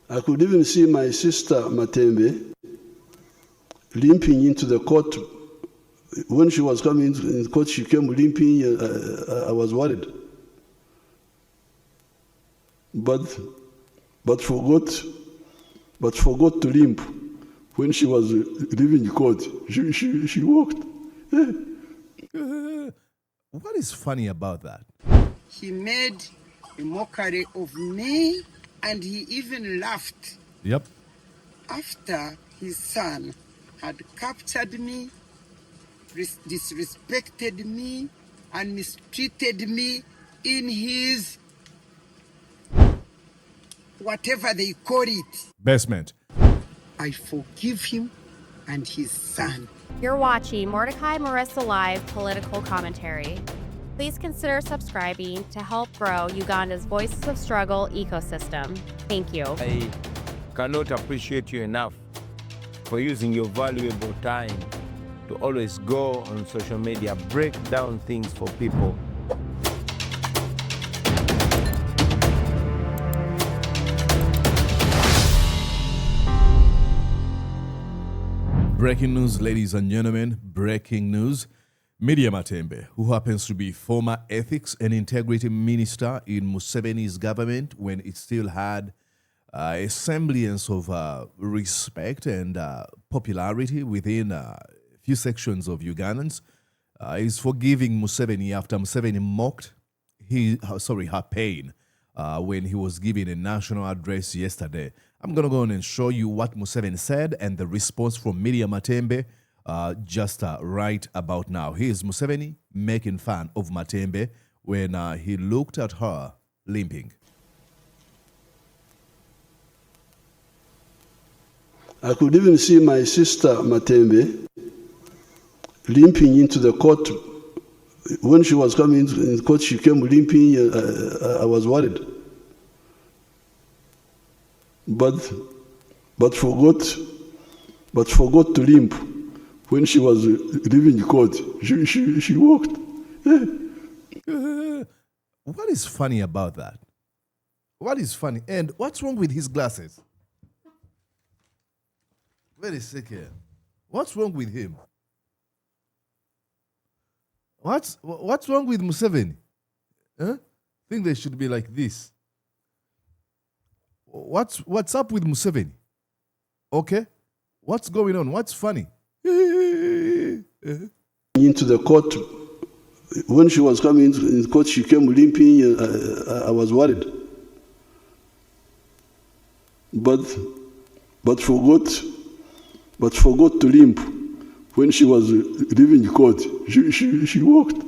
I could even see my sister Matembe limping into the court. When she was coming into the court, she came limping. I was worried, but forgot to limp. When she was leaving court, she walked. What is funny about that? He made a mockery of me, and he even laughed. Yep. After his son had captured me, disrespected me, and mistreated me in his whatever they call it. Basement. I forgive him and his son. You're watching Mordecai Marissa Live Political Commentary. Please consider subscribing to help grow Uganda's Voices of Struggle ecosystem. Thank you. I cannot appreciate you enough for using your valuable time to always go on social media, break down things for people. Breaking news, ladies and gentlemen, breaking news. Miria Matembe, who happens to be former ethics and integrity minister in Museveni's government when it still had a semblance of respect and popularity within a few sections of Ugandans, is forgiving Museveni after Museveni mocked her pain when he was giving a national address yesterday. I'm going to go on and show you what Museveni said and the response from Miria Matembe just right about now. Here's Museveni making fun of Matembe when he looked at her limping. I could even see my sister Matembe limping into the court. When she was coming into the court, she came limping. I was worried, but forgot to limp. When she was leaving court, she walked. What is funny about that? What is funny? And what's wrong with his glasses? Wait a second. What's wrong with him? What's wrong with Museveni? Huh? I think they should be like this. What's up with Museveni? Okay? What's going on? What's funny? Into the court. When she was coming into the court, she came limping. I was worried, but forgot to limp. When she was leaving court, she walked.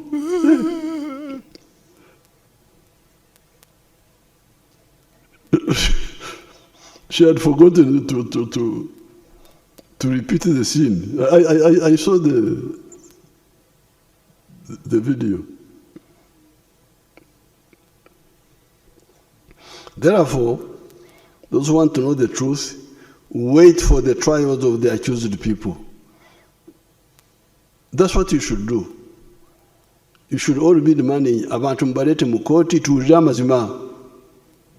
She had forgotten to repeat the scene. I saw the video. Therefore, those who want to know the truth, wait for the trials of the accused people. That's what you should do. You should all be demanding abantu mbalete mu kooti tuwulire amazima.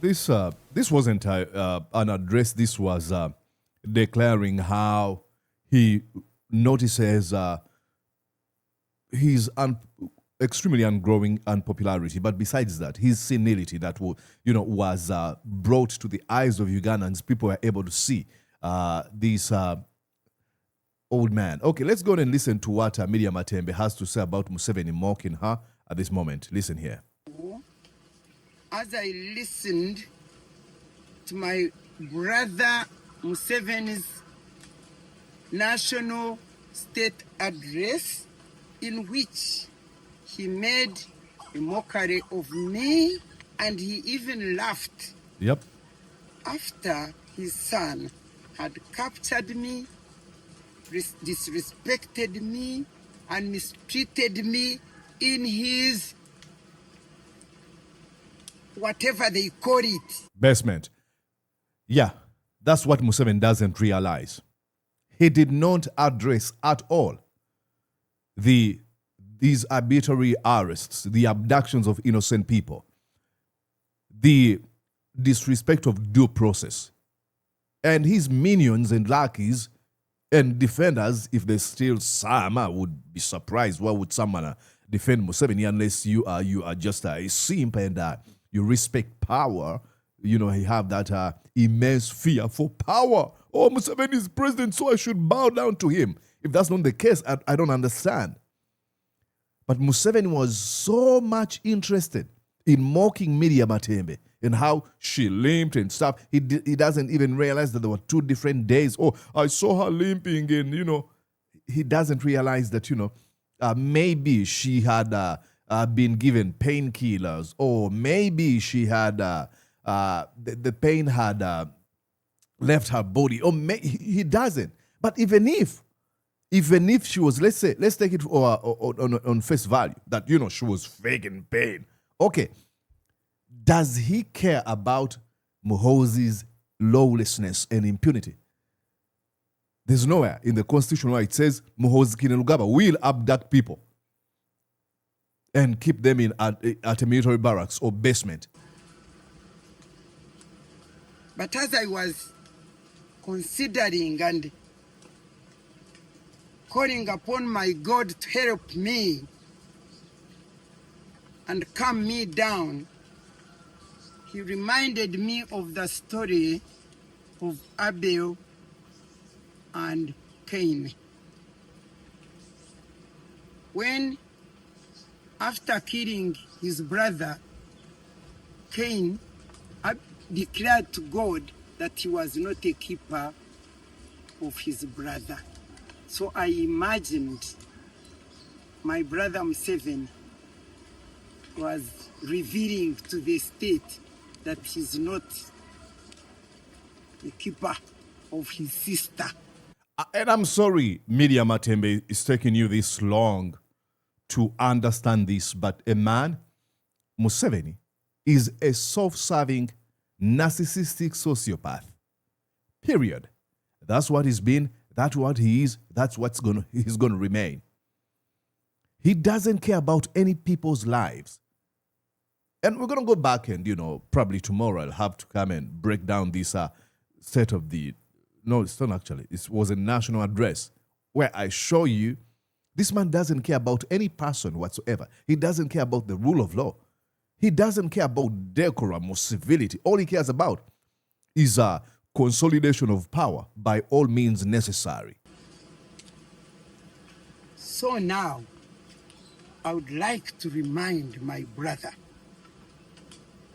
This wasn't an address. This was declaring how he notices his extremely ungrowing unpopularity, but besides that, his senility that was brought to the eyes of Ugandans. People were able to see this old man. Okay, let's go and listen to what Miria Matembe has to say about Museveni mocking her at this moment. Listen here. As I listened to my brother Museveni's national state address, in which he made a mockery of me, and he even laughed. Yep. After his son had captured me, disrespected me, and mistreated me in his whatever they call it. Basement. Yeah, that's what Museveni doesn't realize. He did not address at all these arbitrary arrests, the abductions of innocent people, the disrespect of due process. And his minions and lackeys and defenders, if there's still some, I would be surprised. Why would someone defend Museveni unless you are just a simp and you respect power? You know, he have that immense fear for power. Oh, Museveni is president, so I should bow down to him. If that's not the case, I don't understand. But Museveni was so much interested in mocking Miria Matembe and how she limped and stuff. He doesn't even realize that there were 2 different days. Oh, I saw her limping, and, you know, he doesn't realize that, you know, maybe she had been given painkillers, or maybe she had, the pain had left her body, or he doesn't. But even if she was, let's take it on face value, that, you know, she was faking pain. Okay. Does he care about Muhoozi's lawlessness and impunity? There's nowhere in the Constitution where it says Muhoozi Kainerugaba will abduct people and keep them at a military barracks or basement. But as I was considering and calling upon my God to help me and calm me down, he reminded me of the story of Abel and Cain. When, after killing his brother, Cain declared to God that he was not a keeper of his brother. So I imagined my brother Museveni was revealing to the state that he's not the keeper of his sister. And I'm sorry, Miria Matembe, it's taking you this long to understand this, but a man, Museveni, is a self-serving, narcissistic sociopath. Period. That's what he's been, that's what he is, that's he's going to remain. He doesn't care about any people's lives. And we're going to go back and, you know, probably tomorrow I'll have to come and break down this set of the, no, it's not actually, it was a national address where I show you this man doesn't care about any person whatsoever. He doesn't care about the rule of law. He doesn't care about decorum or civility. All he cares about is a consolidation of power by all means necessary. So now, I would like to remind my brother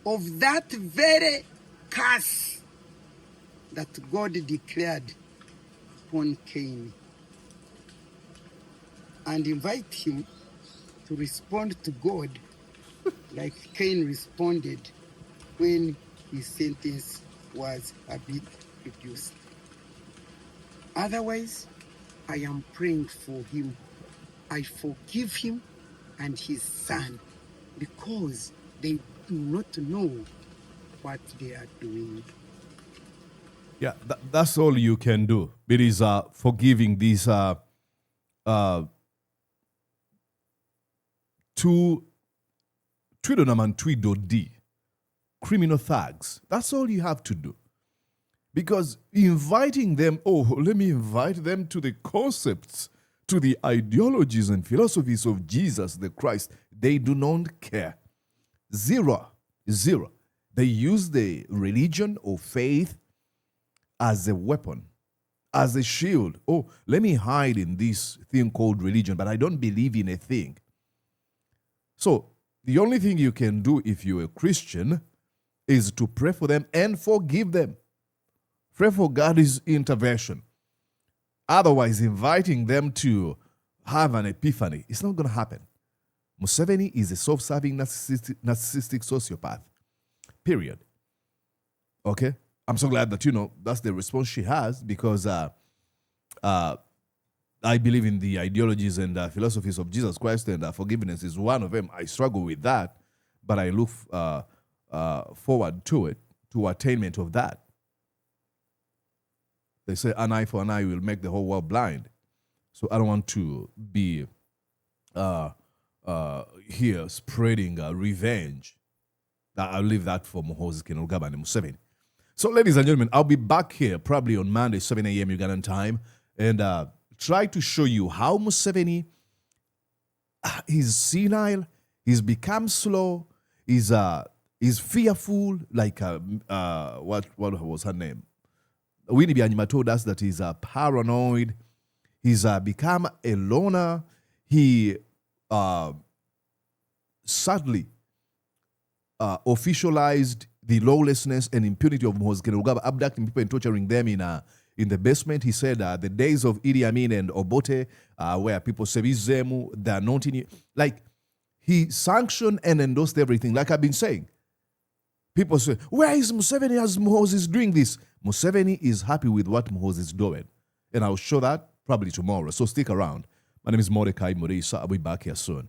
of that very curse that God declared upon Cain, and invite him to respond to God like Cain responded when his sentence was a bit reduced. Otherwise, I am praying for him. I forgive him and his son, because they do not know what they are doing. Yeah, that's all you can do. It is forgiving these two Twidonaman Tweedod criminal thugs. That's all you have to do. Because inviting them, let me invite them to the concepts, to the ideologies and philosophies of Jesus the Christ. They do not care. Zero. They use the religion or faith as a weapon, as a shield. Oh, let me hide in this thing called religion, but I don't believe in a thing. So the only thing you can do if you're a Christian is to pray for them and forgive them. Pray for God's intervention. Otherwise, inviting them to have an epiphany, it's not going to happen. Museveni is a self-serving narcissistic sociopath. Period. Okay? I'm so glad that, that's the response she has, because I believe in the ideologies and philosophies of Jesus Christ, and forgiveness is one of them. I struggle with that, but I look forward to it, to attainment of that. They say an eye for an eye will make the whole world blind. So I don't want to be here spreading revenge. I'll leave that for Muhoozi Kainerugaba and Museveni. So, ladies and gentlemen, I'll be back here probably on Monday, 7 a.m. Ugandan time, and try to show you how Museveni, he's senile, he's become slow, he's fearful, like, what was her name? Winnie Byanyima told us that he's paranoid, he's become a loner, he sadly officialized the lawlessness and impunity of Muhoozi Kainerugaba, abducting people and torturing them in the basement. He said the days of Idi Amin and Obote, where people say, they're not in. Like, he sanctioned and endorsed everything, like I've been saying. People say, where is Museveni as Muhoozi is doing this? Museveni is happy with what Muhoozi is doing. And I'll show that probably tomorrow. So stick around. My name is Mordecai Murisa. I'll be back here soon.